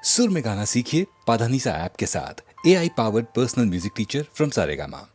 सुर में गाना सीखिए पाधानीसा ऐप के साथ AI powered personal music teacher from Saregama.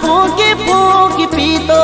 ફૂંકી ફૂંકી પીતો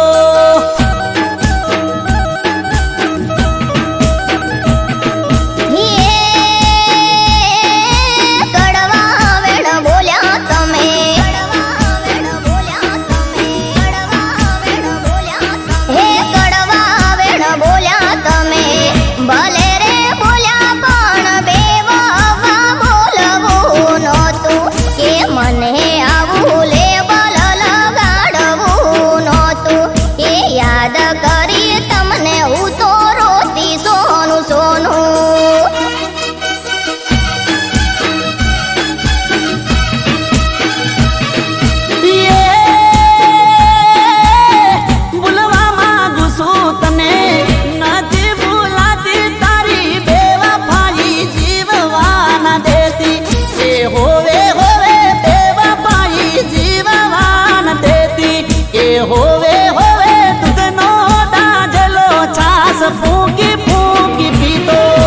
ફૂંકી ફૂંકી પીતો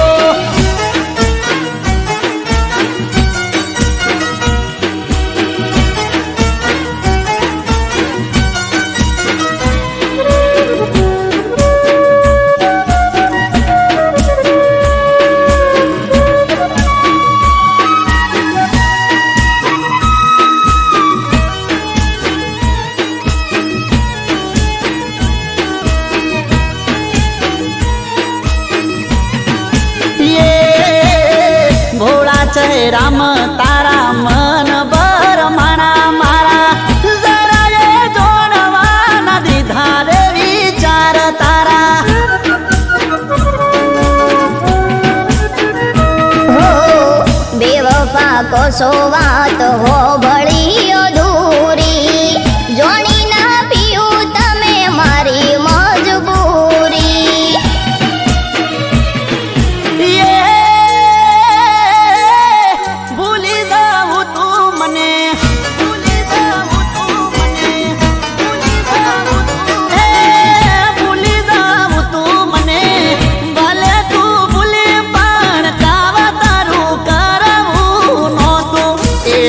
રામ તારા મન બર માણા મારા જરાએ જોડવા ન દીધા રે વિચાર તારા હો બેવફા કોસો વાત હો ભળી અધૂરી જોણી ના પીયું તમે મારી મજબૂરી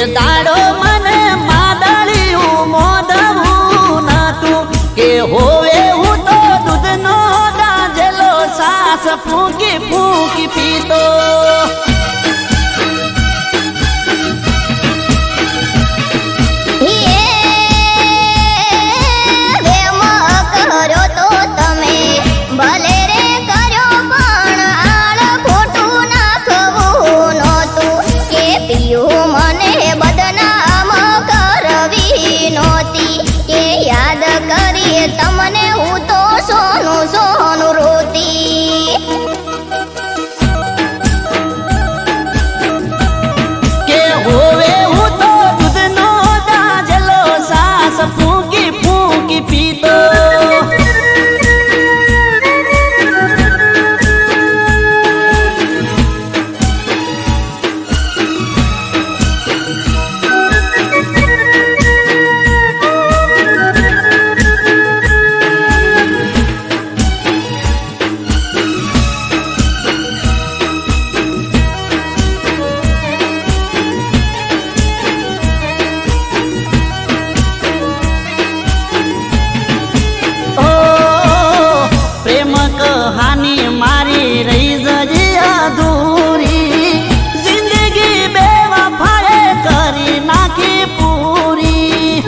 દાડો મને માદળિયું મોદવું નતું કે હોવે હું તો દૂધનો દાજેલો સાસ ફૂંકી ફૂંકી પીતો ભલે રે કર્યો પણ આળ ખોટું નાખવું નહોતું કે પીયું મને બદનામ કરવી નહોતી કે યાદ કરીએ તમને હું તો સોનું સોનું રોતી કે હોવે હું તો દૂધનો દાજેલો સાસ ફૂંકી ફૂંકી પીતો કહાની મારી રહી જજે અધૂરી જિંદગી બેવફાએ કરી નાખી પૂરી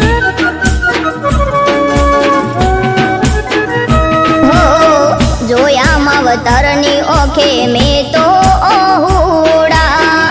હો જોયા માવતરની ઓખે મેં તો ઓહુડા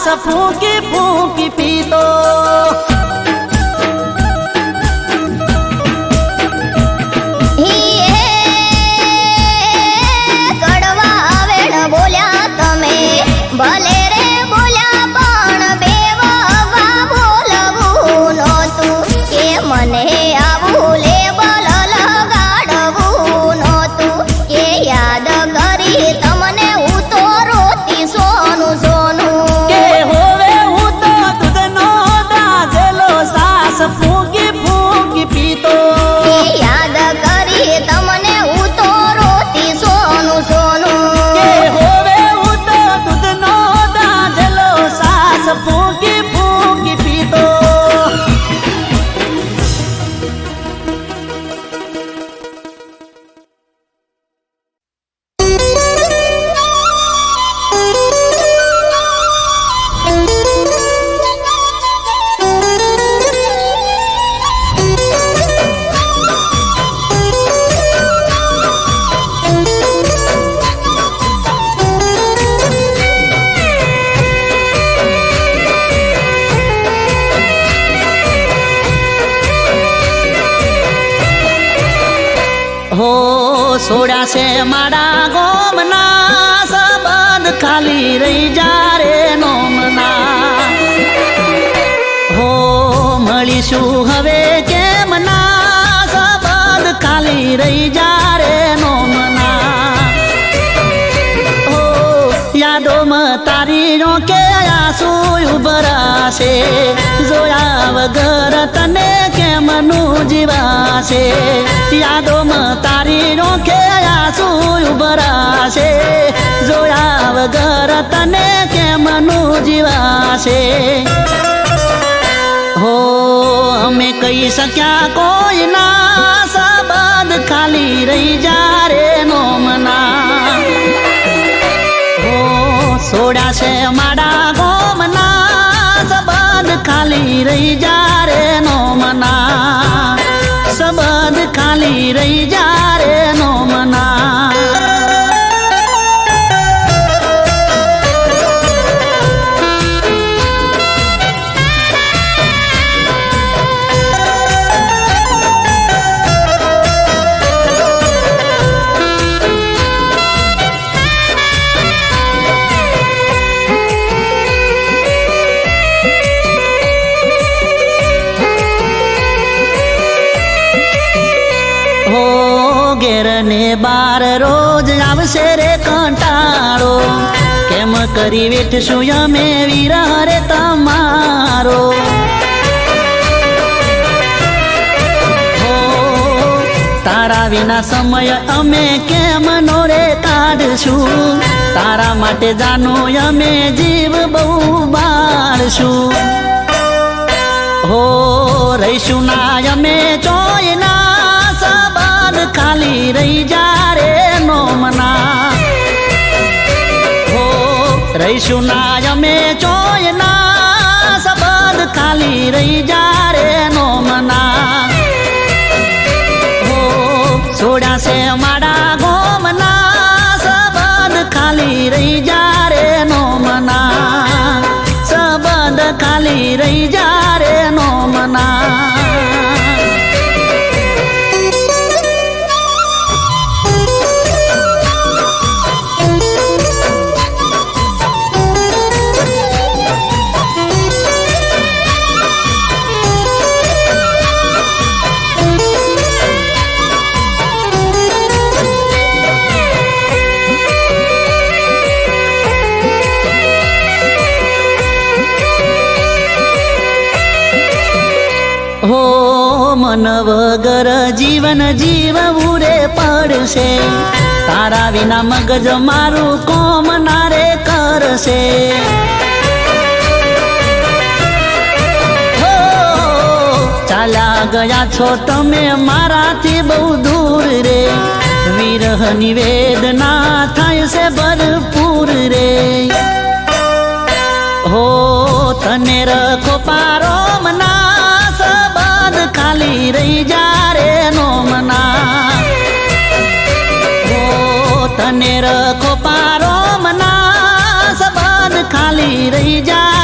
શ્વાસ ફૂંકી ફૂંકી પીતો ભલે રે બોલ્યા પણ બેવવા બોલવું નહોતું કે મને આવું લેબલ લગાડવું નહોતું કે યાદ કરી તમને હું તો રોતી સોનું સોનું કે હોવે હું તો દૂધનો દાજેલો સાસ ફૂંકી ફૂંકી પીતો કે યાદ કરી તમને હું તો રોતી સોનું સોનું કે હોવે હું તો દૂધનો દાજેલો સાસ ફૂંકી ફૂંકી પીતો હો સોડા છે મારા ગોમના સંબંધ ખાલી રહી જા રે નોમના હો મળીશું હવે કેમ ના સંબંધ ખાલી રહી જા રે નોમના હો યાદોમાં તારી રોકે આંસુ ઉભરાશે જોયા વગર તને કેમનું જીવાશે યાદોમાં તારી રોકે આંસુ ઉભરાશે જોયા વગર તને કેમનું જીવાશે હો અમે કહી શક્યા કોઈના સંબંધ ખાલી રહી જા રે નોમના હો સોડા છે મારા ગોમના સંબંધ ખાલી રહી જા રે નોમના સંબંધ ખાલી રહી જા રે નોમના ઘેર ને બાર રોજ આવશે રે કંટાળો કેમ કરી વેઠશું અમે વિરહ રે તમારો હો તારા વિના સમય અમે કેમ નો રે કાઢશું તારા માટે જાનો અમે જીવ બહુ બાળશું હો રહીશું ના અમે ચોયના ખાલી રહી જા રે નોમના હો રહીશું ના અમે ચોયના સંબંધ ખાલી રહી જા રે નોમના હો સોડા છે મારા ગોમના સંબંધ ખાલી રહી જા રે નોમના સંબંધ ખાલી રહી જા રે નોમના હો મન વગર જીવન જીવવું રે પડશે તારા વિના મગજ મારું કોમ ના રે કરશે હો ચાલ્યા ગયા છો તમે મારાથી બહુ દૂર રે વિરહની વેદના થાય છે ભરપૂર રે હો તને રખો પારો મના ખાલી રહી જા રે નોમના હો તને રખો પારો મના સંબંધ ખાલી રહી જા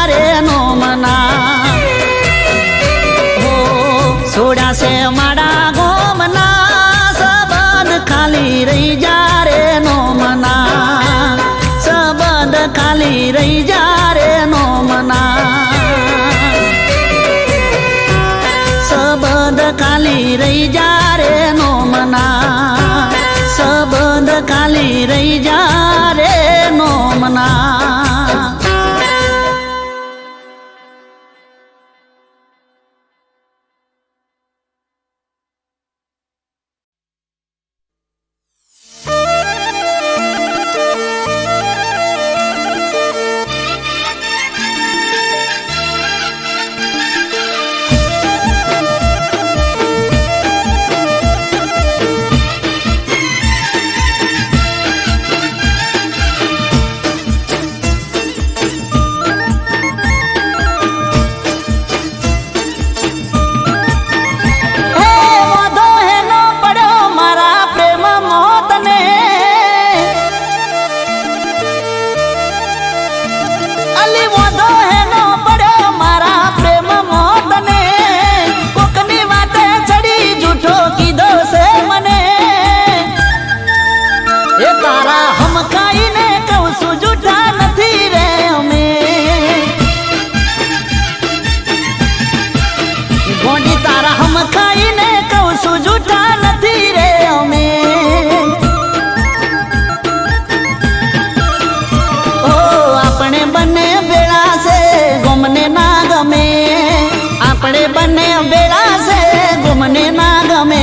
ખાલી રહી જા રે નોમના સંબંધ ખાલી રહી જા રે નોમના સંબંધ ખાલી રહી જા રે નોમના આપણે બંને બેડા છે ગુમને ના ગમે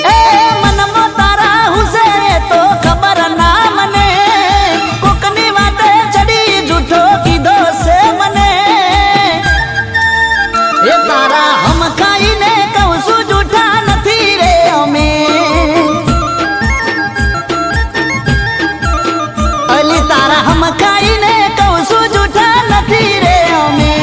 એ મનમાં તારા હુસે તો ખબર ના મને કોકની વાતે ચડી જૂઠો કીધો છે મને એ તારા હમ ખાઈને કહું છું જૂઠા નથી રે અમે અલી તારા હમ ખાઈને કહું છું જૂઠા નથી રે અમે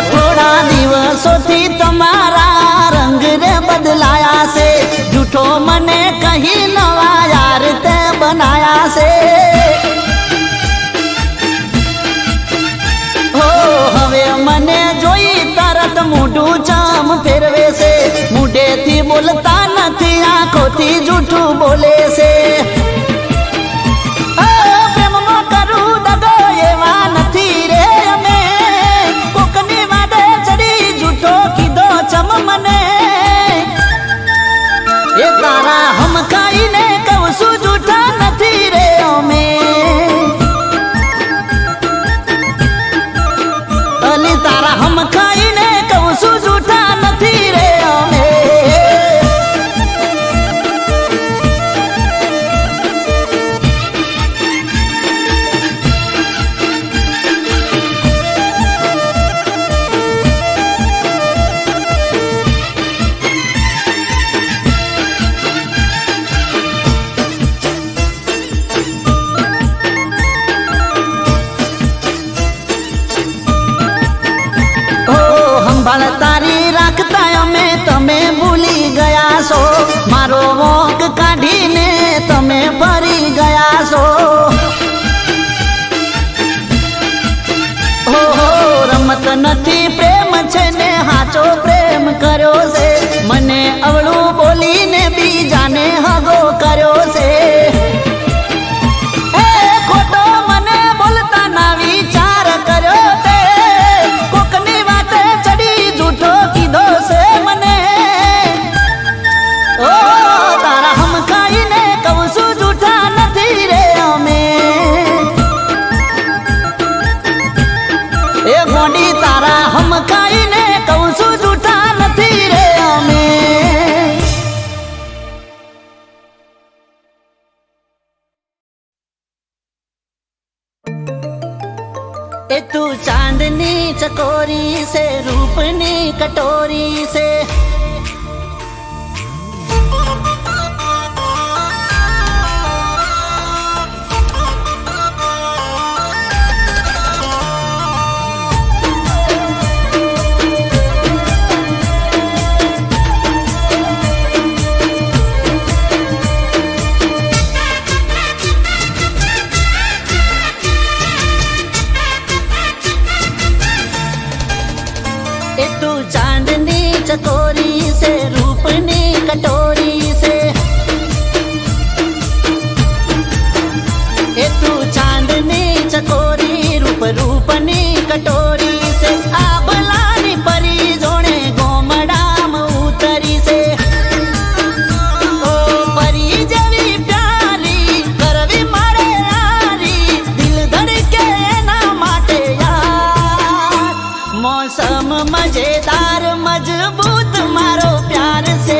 થોડા દિવસોથી તમારા રંગ રે બદલાયા છે જૂઠો મને કહી નવા યાર તે બનાયા છે હો હવે મને જોઈ તરત મોઢું ચમ ફેરવે છે મોઢેથી બોલતા નથી આંખોથી જૂઠું બોલે છે પ્રેમમાં કરું દગો એવા નથી રે અમે કોકની વાડે ચડી જૂઠો કીધો ચમ મને એ તારા હમ ખાઈને કહું છું જૂઠા નથી રે અમે અલી તારા હમ ખાઈને કહું છું જૂઠા નથી રે અમે સંભાળ તારી રાખતા અમે તમે ભૂલી ગયા છો મારો વોક કાઢીને તમે ફરી ગયા છો ઓહો રમત નથી પ્રેમ છે ને હાચો પ્રેમ કર્યો છે મને અવળું બોલીને બીજાને હગો કર્યો છે ખોટો મને બોલતા ના વિચાર કર્યો તે કોકની વાતે ચડી જૂઠો કીધો છે મને ઓ તારા હમ ખાઈને કહું છું જૂઠા નથી રે અમે એ ગોડી તારા હમ ખાઈને કહું છું જૂઠા નથી રે અમે ए तू चांदनी चकोरी से रूपनी कटोरी से चकोरी से रूपनी कटोरी से ए तू चांदनी चकोरी रूपनी कटोरी से आबलानी परी जोड़े गोमडाम उतरी से ओ परी जवी प्यारी करवी मारे यारी दिल धड़के ना माटे यार मौसम मजेदार मजबूत मारो प्यार से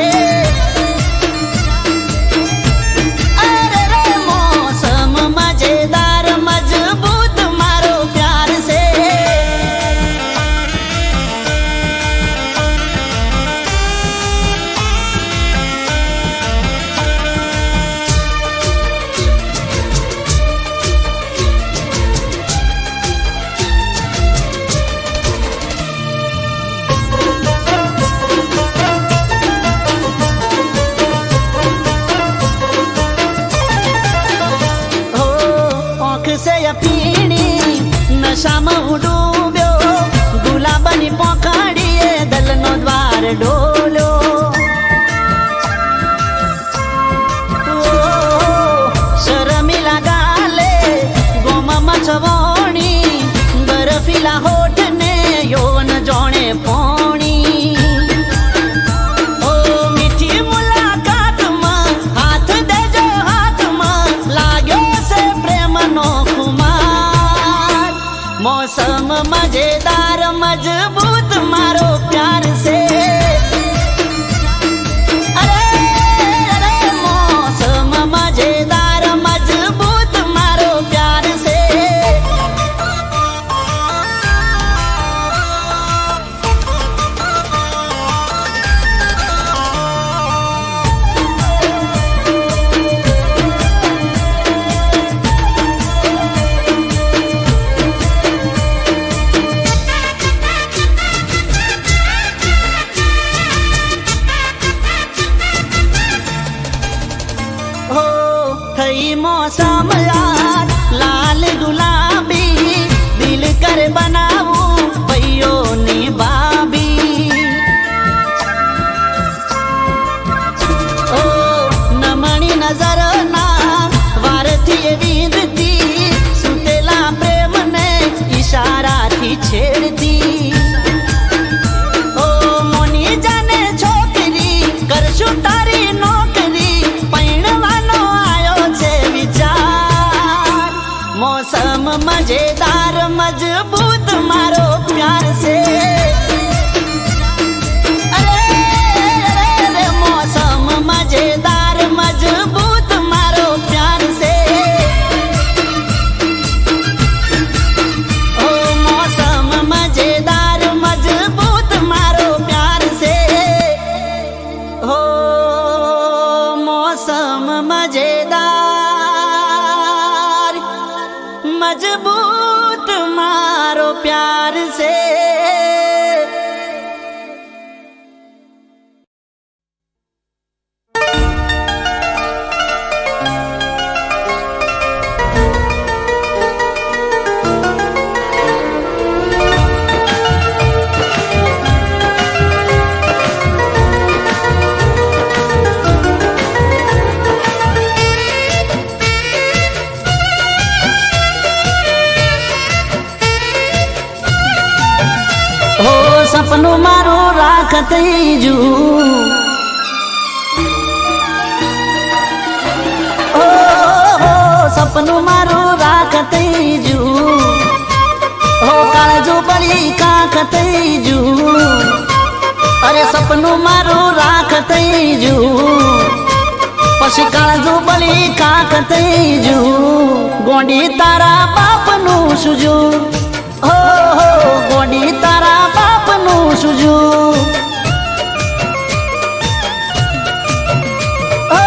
अरे रे मौसम मजेदार मजबूत मारो प्यार से हो आँख से पीणी नशा में डूब्यो गुलाबनी पोखड़ीए दलनो द्वार डोलो शर्मिला गाले गोमा मछवोणी बर्फीला होठ ने यौवन जोणे पोणी ओ मीठी मुलाकात में हाथ देजो हाथ में लाग्यो से प्रेम नो खुमार मौसम मजेदार मजबूत मारो प्यार से अरे अरे मौसम मजेदार मजबूत मारो प्यार से हो थई मौसम यार लाल गुलाबी दिल कर बनाऊ भैयो नी बाबी ओ नमणी नजर ना वारथी वींदती सुतेला प्रेम ने इशारा थी छेड़ती ओ मोनी जाने छोकरी करशु तारी नौकरी पैणवानो आयो छे विचार मौसम मजेदार मजबूत मारो प्यार से अरे अरे अरे मौसम मजेदार मजबूत मारो प्यार से ओ मौसम मजेदार मजबूत मारो प्यार से हो मौसम मजेदार मजबूत मारो प्यार से हो सपનું મારું રાખત જુ ઓ સપનું મારું રાખત જુ હો કાળજો બળી કાખત જુ અરે સપનું મારું રાખત જુ પછી કાળજો બળી કાખત જુ ગોંડી તારા બાપનું સુજુ हो हो गोडी तारा बापनु सुजू ओ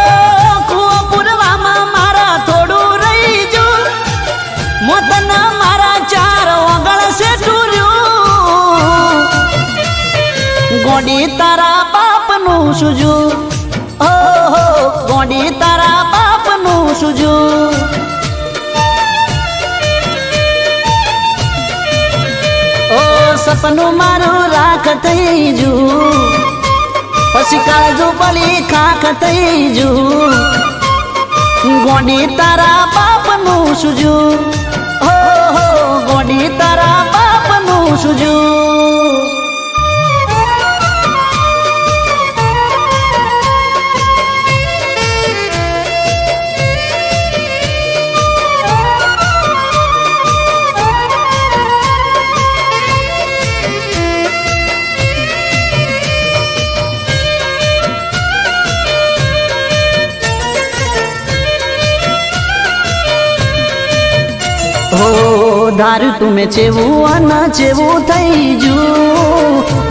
कुपुरवामा मारा थोड़ू रही जू मोतन मारा चार ओगळ से टूर्यू गोडी तारा बापनु सुजू हो हो गोडी तारा बापनु सुजू સપનું મારું રાખ થઈ જુ, પછી કાળજો પડી ખાખ થઈ જુ, ગોડી તારા બાપનું સુજુ, હો હો ગોડી તારા બાપનું સુજુ. હો ધારું તુમે ચેવું અને ચેવું થઈ જુ,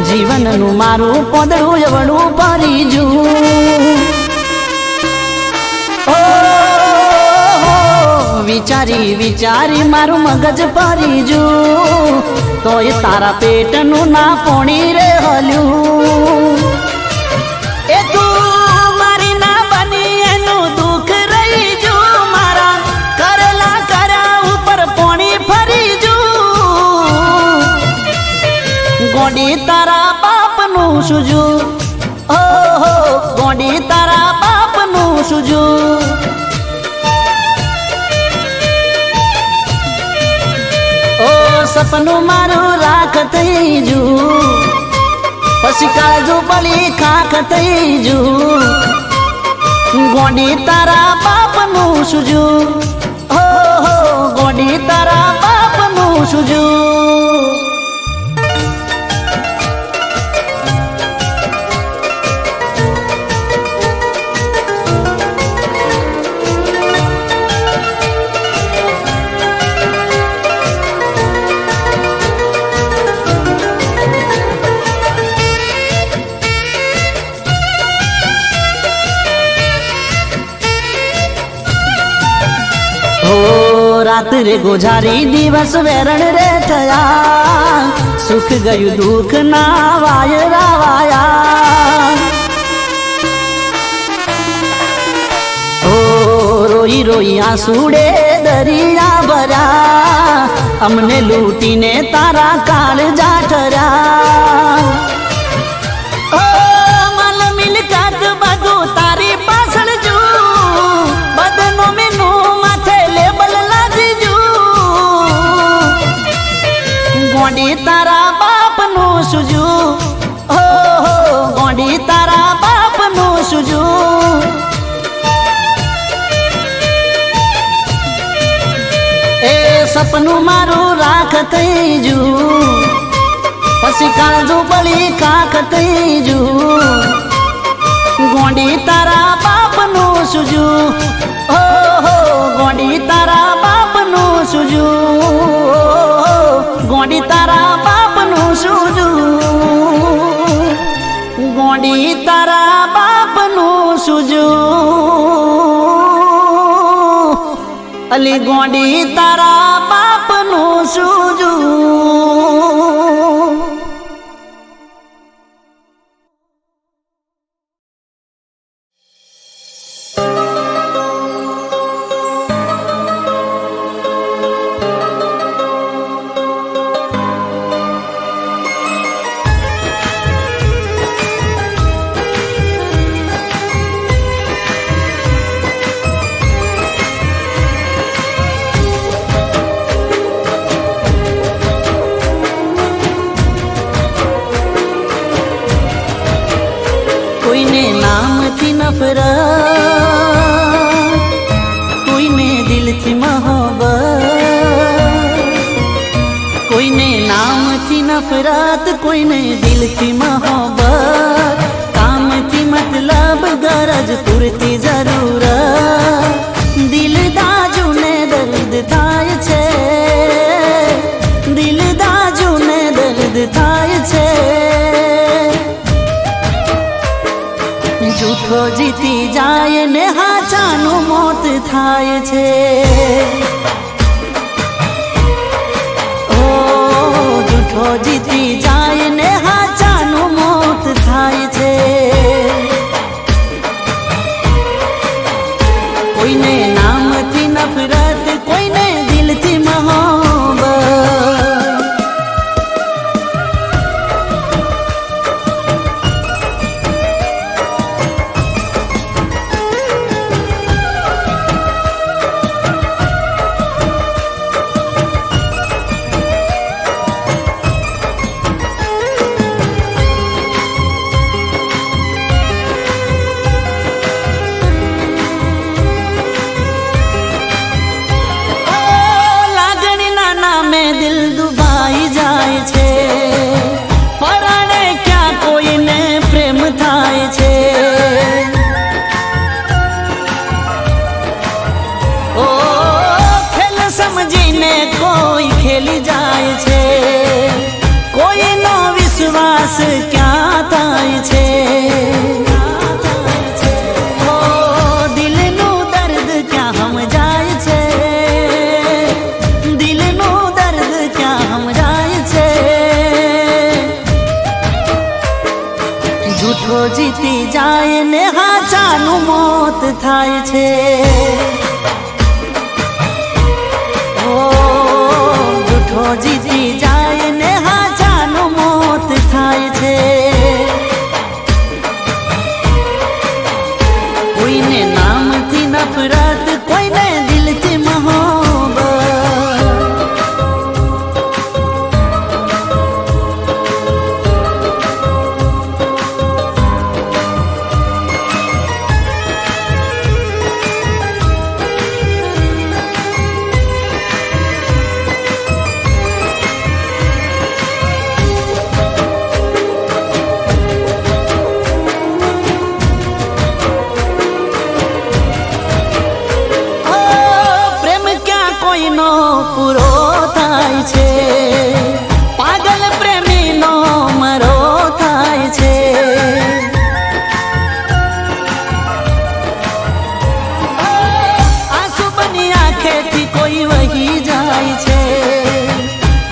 જીવનનું મારું પોદળું એવડું ભરી જુ. વિચારી વિચારી મારું મગજ ભરી જુ, તોય તારા પેટનું ના પોણી રે હલ્યું. એ તું મારી ના બની એનું દુઃખ રહી જુ, મારા કરેલા કર્યા ઉપર પોણી ફરી જુ. ગોડી તારા બાપનું સુજુ, ઓહો ગોડી તારા બાપનું સુજુ. ઓ સપનું મારું રાખ થઈ જુ, પછી કાળજો પડી ખાખ થઈ જુ, ગોડી તારા બાપનું સુજુ, હો હો ગોડી તારા બાપનું સુજુ. રાત્રે ગોઝારી દિવસ વેરણ રે થયા, સુખ ગયું દુઃખ ના વાય રાવાયા. ઓ રોઈ રોઈ આંસુડે દરિયા ભર્યા, અમને લૂંટીને તારા કાળ જાઠર્યા. ઓ મલ મિલકત બધું તારી પાછળ જુ, બદનો મેનું માથે લેબલ ગોડી તારા બાપનું સુજુ, હો હો ગોડી તારા બાપનું સુજુ. એ સપનું મારું રાખ થઈ જુ, પછી કાળજો પડી ખાખ થઈ જુ, ગોડી તારા બાપનું સુજુ, હો હો ગોડી તારા બાપનું સુજુ, ગોડી તારા બાપનું સુજુ, ગોડી તારા બાપનું સુજુ, અલી ગોડી તારા બાપનું સુજુ. કોઈને નામથી નફરત, કોઈને દિલથી મોહબ્બત, કોઈને નામથી નફરત, કોઈને દિલથી મોહબ્બત, કામથી મતલબ ગરજ પૂરતી જરૂરત. દિલ દાજુને દર્દ થાય છે, દિલ દાજુને દર્દ થાય છે. જૂઠો જીતી જાય ને હાચાનું મોત થાય છે. ઓ જૂઠો જીતી જાય ને હાચાનું મોત થાય છે. કોઈને નામથી નફરત, કોઈને દિલથી મોહબ્બત. વિશ્વાસ ક્યાં થાય છે? ઓ દિલનું દર્દ ક્યાં સમજાય છે? દિલનું દર્દ ક્યાં સમજાય છે? જૂઠો જીતી જાય ને હાચાનું મોત થાય છે. જૂઠો જીતી જાય ને હાચાનું મોત થાય છે. કોઈને નામથી નફરત, કોઈને દિલથી મોહબ્બત. કોઈનો પૂરો થાય છે, પાગલ પ્રેમીનો મરો થાય છે. આંસુ બની આંખેથી કોઈ વહી જાય છે,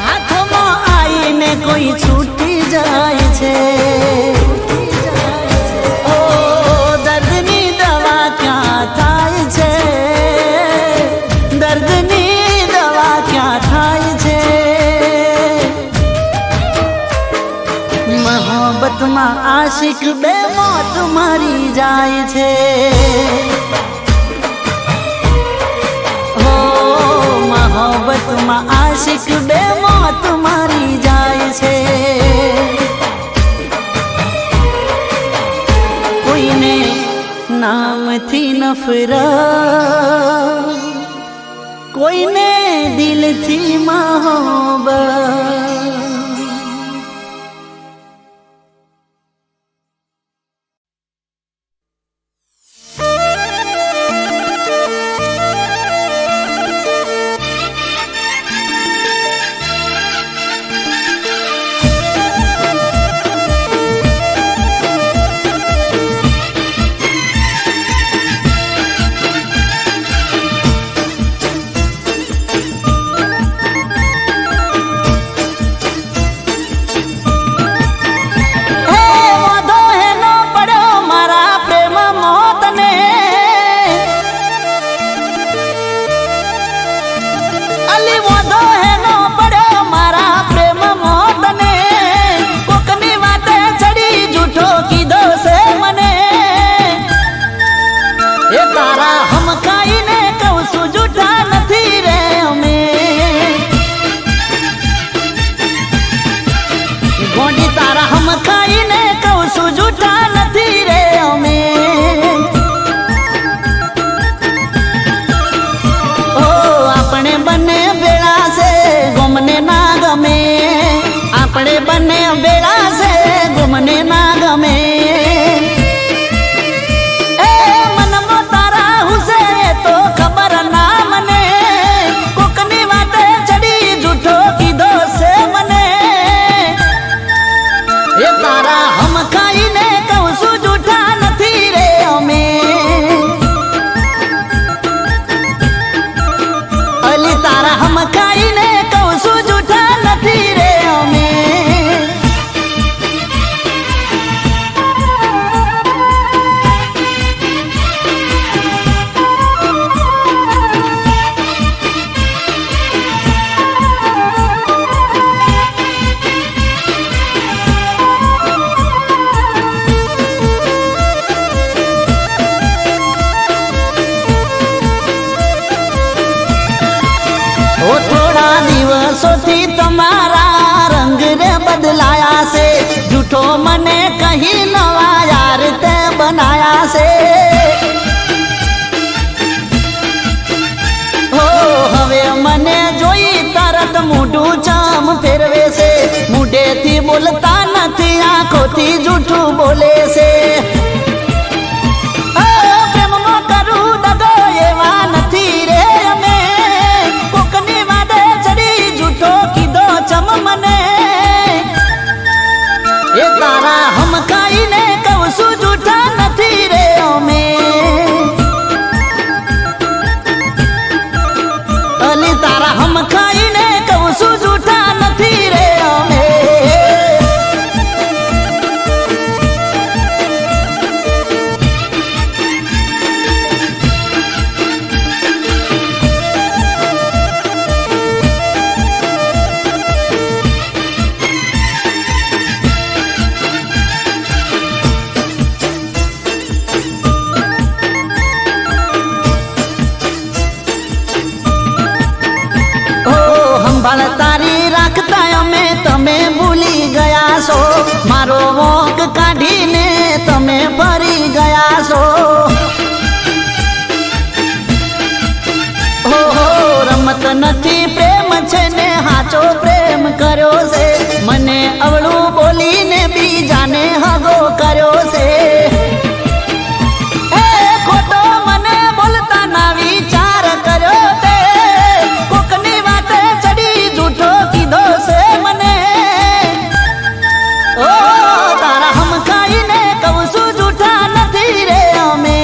હાથોમાં આવીને કોઈ છૂટી જાય છે. ઓ દર્દની દવા ક્યાં થાય છે? દર્દની દવા ક્યાં થાય છે? મોહબ્બતમાં આશિક બે મોત મરી જાય છે. હો મોહબ્બતમાં આશિક બે મોત મરી જાય છે. કોઈને નામથી નફરત, કોઈને દિલથી મોહબ્બત. વર્ષોથી તમારા રંગ રે બદલાયા છે, જૂઠો મને કહી નવા યાર તે બનાયા છે. હો હવે મને જોઈ તરત મોઢું ચમ ફેરવે છે, મોઢેથી બોલતા નથી આંખોથી જૂઠું બોલે છે. એ તારા હમકાઈને કહું છું જૂઠા નથી રે અમે અલી તારા હમકાઈને કહું છું જૂઠા નથી રે અમે તારી રાખતા અમે તમે ભૂલી ગયા છો મારો વોક કાઢીને તમે ફરી ગયા છો હો રમત નથી પ્રેમ છે ને હાચો પ્રેમ કર્યો છે મને અવળું બોલીને બીજાને હગો કર્યો છે ખોટો મને બોલતા ના વિચાર કર્યો તે કોકની વાતે જૂઠો કીધો છે મને ઓ તારા હમકાઈને કહું છું જૂઠા નથી રે અમે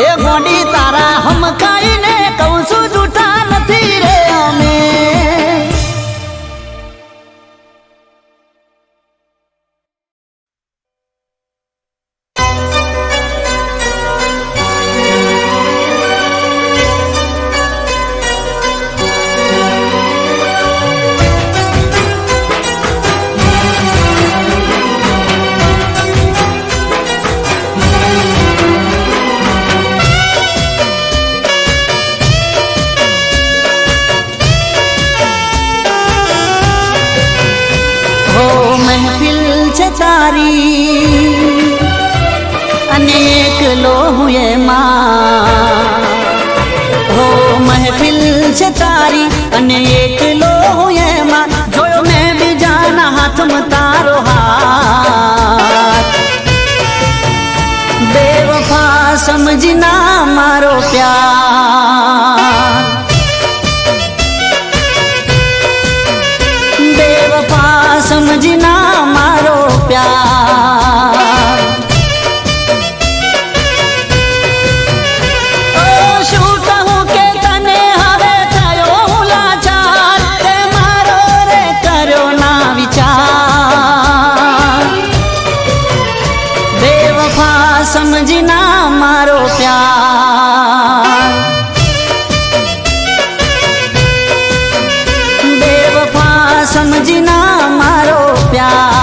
એ ગોડી તારા હમકાઈને કહું છું જૂઠા નથી રે અમે अनेक लोहुए माँ हो महफिल છે તારી અને એકલો હું એમાં જોયો મેં બીજાના હાથમાં તારો હાથ બેવફા સમજના મારો પ્યાર બેવફા સમજના મારો પ્યાર समझना मारो प्यार बेवफा समझना मारो प्यार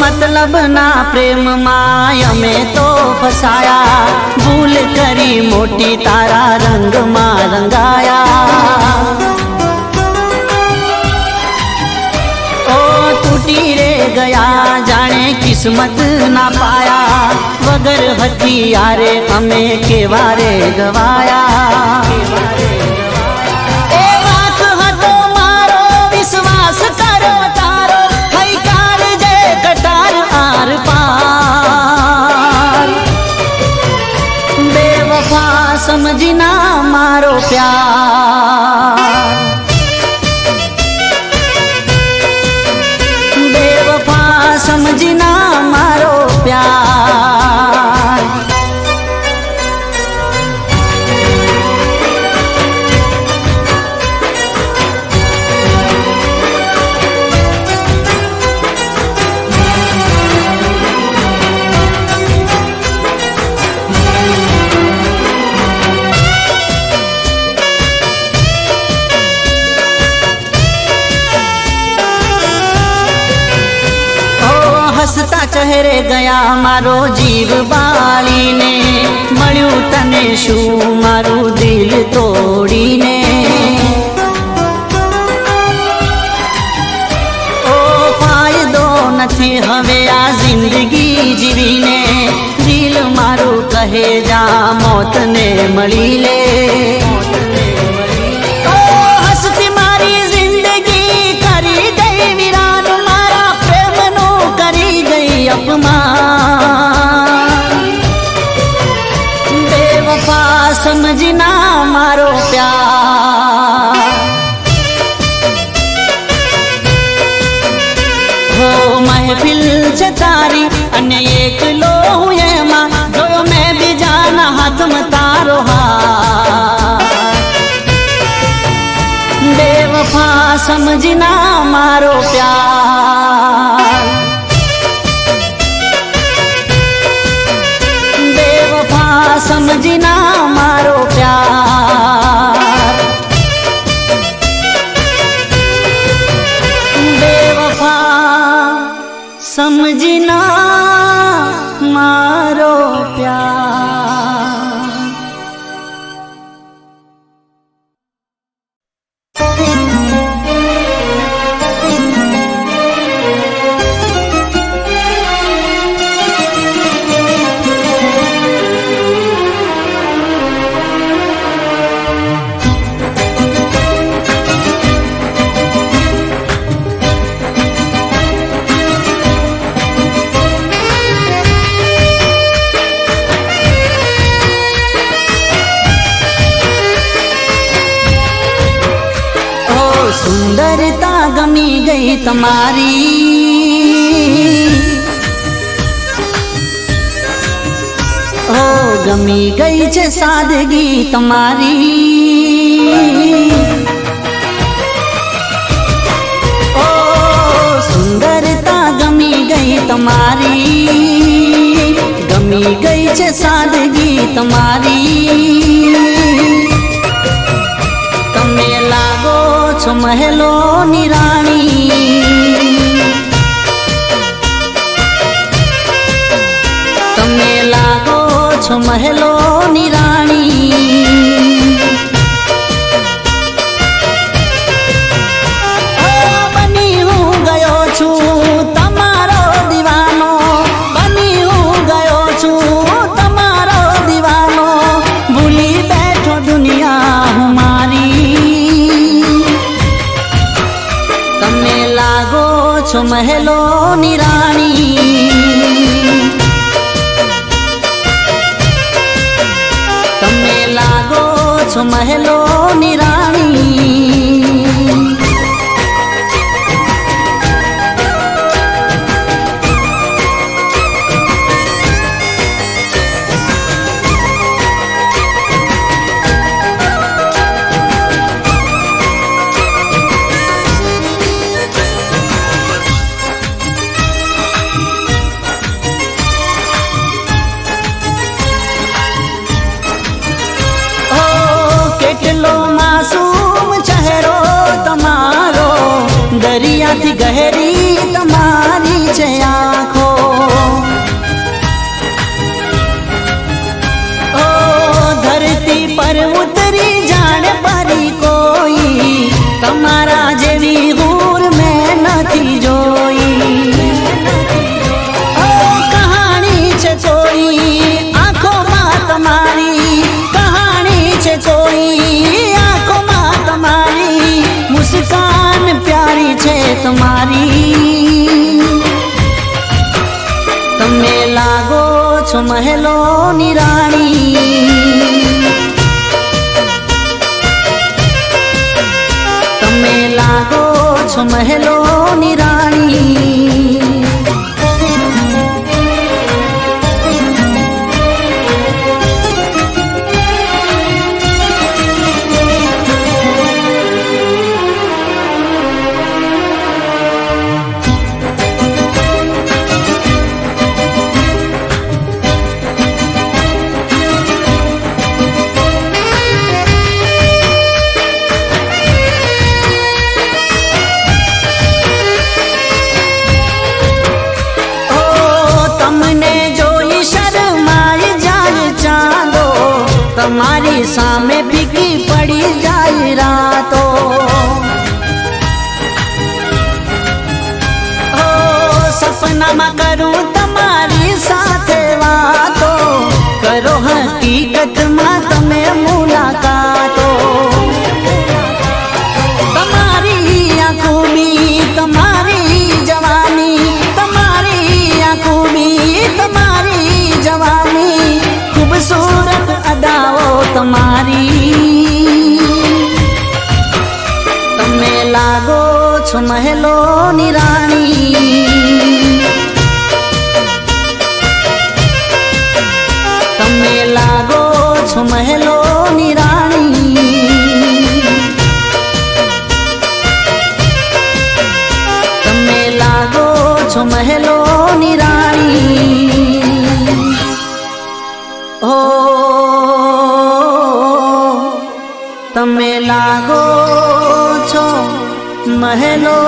मतलब ना प्रेम माया में तो फसाया भूल करी मोटी तारा रंग में रंगाया ओ टूटी रे गया जाने किस्मत ना पाया वगर हथियारे हमें केवारे गवाया समझना मारो प्यार बेवफा समझना मारो प्यार हसता चेहरे गया मारो जीव बाली ने मळ्यू तने शू मारू दिल तोड़ी ने ओ फायदो नथी નથી હવે આ જિંદગી જીવીને દિલ મારું કહે જા મોતને મળી લે ઓ હસતી મારી જિંદગી કરી ગઈ વિરાન મારા પ્રેમનું કરી ગઈ અપમાન બેવફા સમજના મારો પ્યાર મહેફિલ છે તારી અને એકલો હું એમાં જોયો મેં બીજાના હાથમાં તારો હાથ બેવફા સમજના મારો પ્યાર બેવફા સમજના મારો પ્યાર સમજના મારો પ્યાર સુંદરતા ગમી ગઈ તમારી ઓ ગમી ગઈ છે સાદગી તમારી ઓ સુંદરતા ગમી ગઈ તમારી ગમી ગઈ છે સાદગી તમારી તમે લાગો છો મહેલોની રાણી તમે લાગો છો મહેલોની રાણી બની હું ગયો છું તમારો દીવાનો બની હું ગયો છું તમારો દીવાનો ભૂલી બેઠો દુનિયા હું મારી તમે લાગો છો મહેલોની રાણી તમે લાગો છો મહેલોની રાણી દરિયાથી ગહેરી તમારી છે આંખો ઓ ધરતી પર ઉતરી જાણે પરી કોઈ તમારા જેવી હૂર મેં નથી જોઈ ઓ કહાણી છે કોઈ આંખોમાં તમારી કહાણી છે કોઈ આંખોમાં તમારી મુસ્કાન પ્યારી છે તમારી તમે લાગો છો મહેલોની રાણી તમે લાગો છો મહેલોની રાણી સપનામાં કરું તમારી સાથે વાતો, કરો હકીકતમાં તમે મુલાકાતો. તમારી આ ખૂબી, તમારી જવાની, તમારી આ ખૂબી, તમારી જવાની, ખૂબસૂરત અદાઓ તમારી. તમે લાગો છો મહેલોની રાણી, તમે લાગો છો મહેલોની રાણી, તમે લાગો છો મહેલોની રાણી. ઓ તમે લાગો છો મહેલો